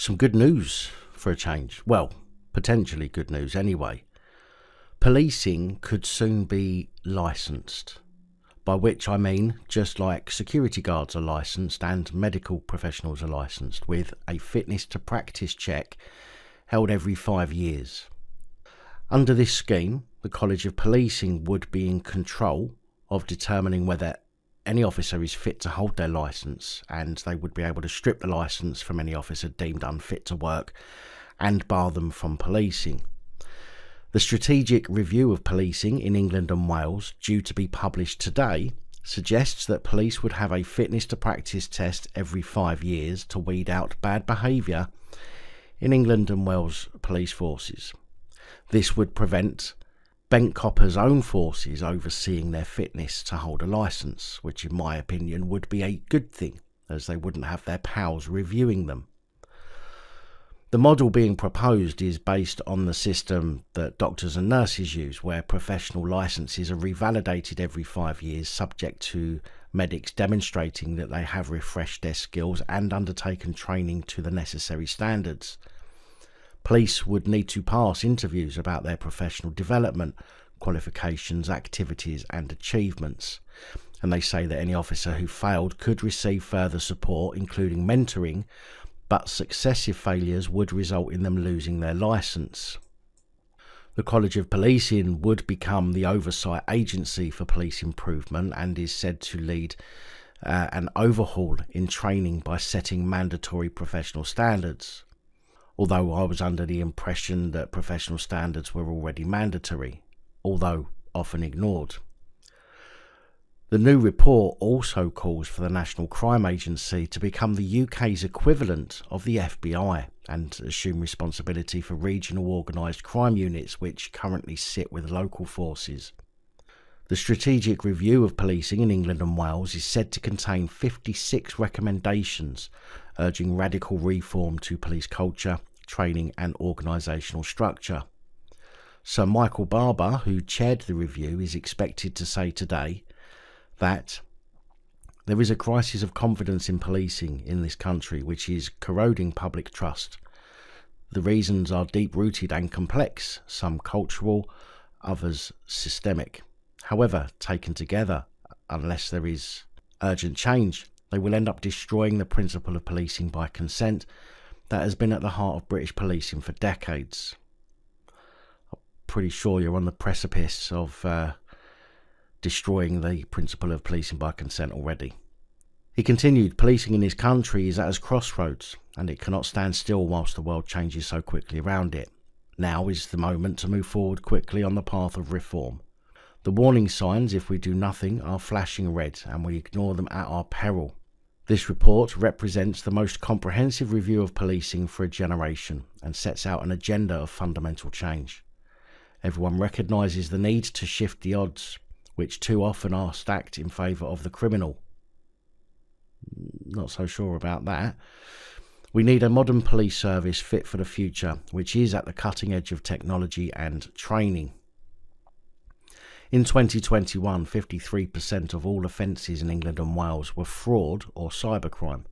Some good news for a change. Well, potentially good news anyway. Policing could soon be licensed, by which I mean just like security guards are licensed and medical professionals are licensed, with a fitness to practice check held every 5 years. Under this scheme, the College of Policing would be in control of determining whether any officer is fit to hold their licence, and they would be able to strip the licence from any officer deemed unfit to work and bar them from policing. The Strategic Review of Policing in England and Wales, due to be published today, suggests that police would have a fitness to practice test every 5 years to weed out bad behaviour in England and Wales police forces. This would prevent bent coppers' own forces overseeing their fitness to hold a licence, which in my opinion would be a good thing, as they wouldn't have their pals reviewing them. The model being proposed is based on the system that doctors and nurses use, where professional licences are revalidated every 5 years, subject to medics demonstrating that they have refreshed their skills and undertaken training to the necessary standards. Police would need to pass interviews about their professional development, qualifications, activities and achievements. And they say that any officer who failed could receive further support, including mentoring, but successive failures would result in them losing their licence. The College of Policing would become the oversight agency for police improvement and is said to lead an overhaul in training by setting mandatory professional standards. Although I was under the impression that professional standards were already mandatory, although often ignored. The new report also calls for the National Crime Agency to become the UK's equivalent of the FBI and assume responsibility for regional organised crime units which currently sit with local forces. The Strategic Review of Policing in England and Wales is said to contain 56 recommendations urging radical reform to police culture, training and organisational structure. Sir Michael Barber, who chaired the review, is expected to say today that there is a crisis of confidence in policing in this country which is corroding public trust. The reasons are deep-rooted and complex, some cultural, others systemic. However, taken together, unless there is urgent change, they will end up destroying the principle of policing by consent that has been at the heart of British policing for decades. I'm pretty sure you're on the precipice of destroying the principle of policing by consent already. He continued, policing in this country is at its crossroads and it cannot stand still whilst the world changes so quickly around it. Now is the moment to move forward quickly on the path of reform. The warning signs, if we do nothing, are flashing red and we ignore them at our peril. This report represents the most comprehensive review of policing for a generation and sets out an agenda of fundamental change. Everyone recognises the need to shift the odds, which too often are stacked in favour of the criminal. Not so sure about that. We need a modern police service fit for the future, which is at the cutting edge of technology and training. In 2021, 53% of all offences in England and Wales were fraud or cybercrime.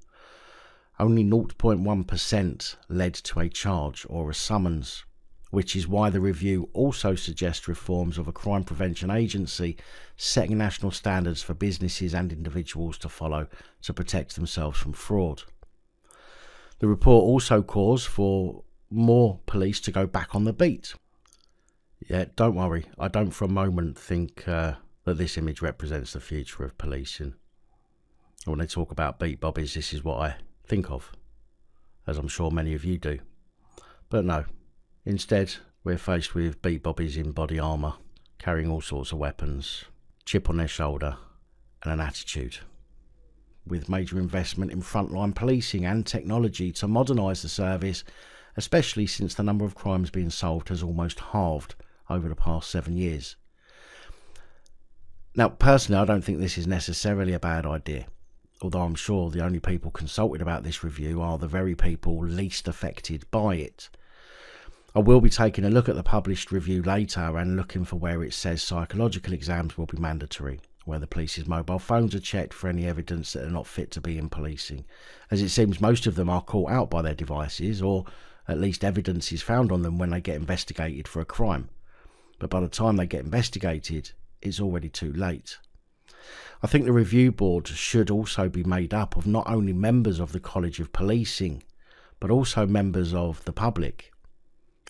Only 0.1% led to a charge or a summons, which is why the review also suggests reforms of a crime prevention agency setting national standards for businesses and individuals to follow to protect themselves from fraud. The report also calls for more police to go back on the beat. Yeah, don't worry, I don't for a moment think that this image represents the future of policing. When they talk about beat bobbies, this is what I think of, as I'm sure many of you do. But no, instead we're faced with beat bobbies in body armour, carrying all sorts of weapons, chip on their shoulder and an attitude. With major investment in frontline policing and technology to modernise the service, especially since the number of crimes being solved has almost halved over the past 7 years. Now, personally, I don't think this is necessarily a bad idea, although I'm sure the only people consulted about this review are the very people least affected by it. I will be taking a look at the published review later and looking for where it says psychological exams will be mandatory, where the police's mobile phones are checked for any evidence that are not fit to be in policing, as it seems most of them are caught out by their devices, or at least evidence is found on them when they get investigated for a crime. But by the time they get investigated, it's already too late. I think the review board should also be made up of not only members of the College of Policing, but also members of the public.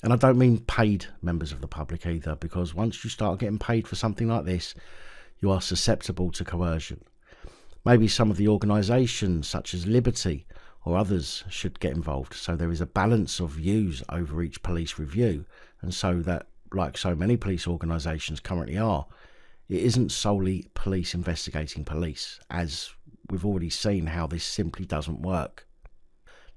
And I don't mean paid members of the public either, because once you start getting paid for something like this, you are susceptible to coercion. Maybe some of the organisations, such as Liberty or others, should get involved, so there is a balance of views over each police review, and so that, like so many police organisations currently are, it isn't solely police investigating police, as we've already seen how this simply doesn't work.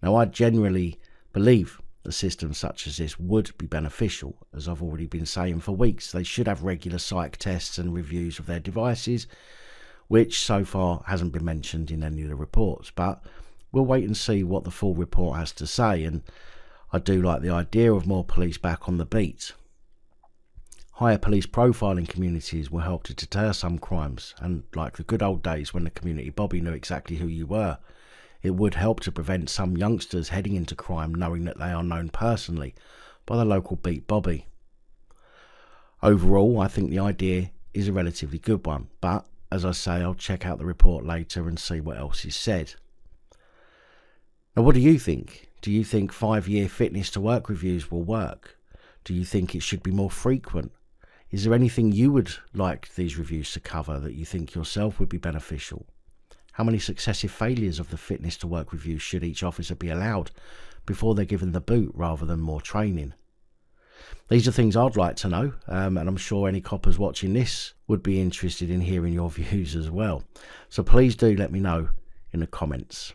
Now, I generally believe a system such as this would be beneficial, as I've already been saying for weeks. They should have regular psych tests and reviews of their devices, which so far hasn't been mentioned in any of the reports, but we'll wait and see what the full report has to say. And I do like the idea of more police back on the beat. Higher police profile in communities will help to deter some crimes, and like the good old days when the community bobby knew exactly who you were, it would help to prevent some youngsters heading into crime knowing that they are known personally by the local beat bobby. Overall, I think the idea is a relatively good one, but as I say, I'll check out the report later and see what else is said. Now, what do you think? Do you think 5-year fitness to work reviews will work? Do you think it should be more frequent? Is there anything you would like these reviews to cover that you think yourself would be beneficial? How many successive failures of the fitness to work review should each officer be allowed before they're given the boot rather than more training? These are things I'd like to know, and I'm sure any coppers watching this would be interested in hearing your views as well. So please do let me know in the comments.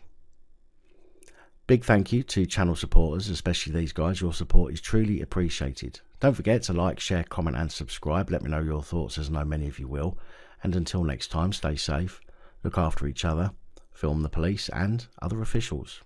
Big thank you to channel supporters, especially these guys. Your support is truly appreciated. Don't forget to like, share, comment and subscribe. Let me know your thoughts, as I know many of you will. And until next time, stay safe, look after each other, film the police and other officials.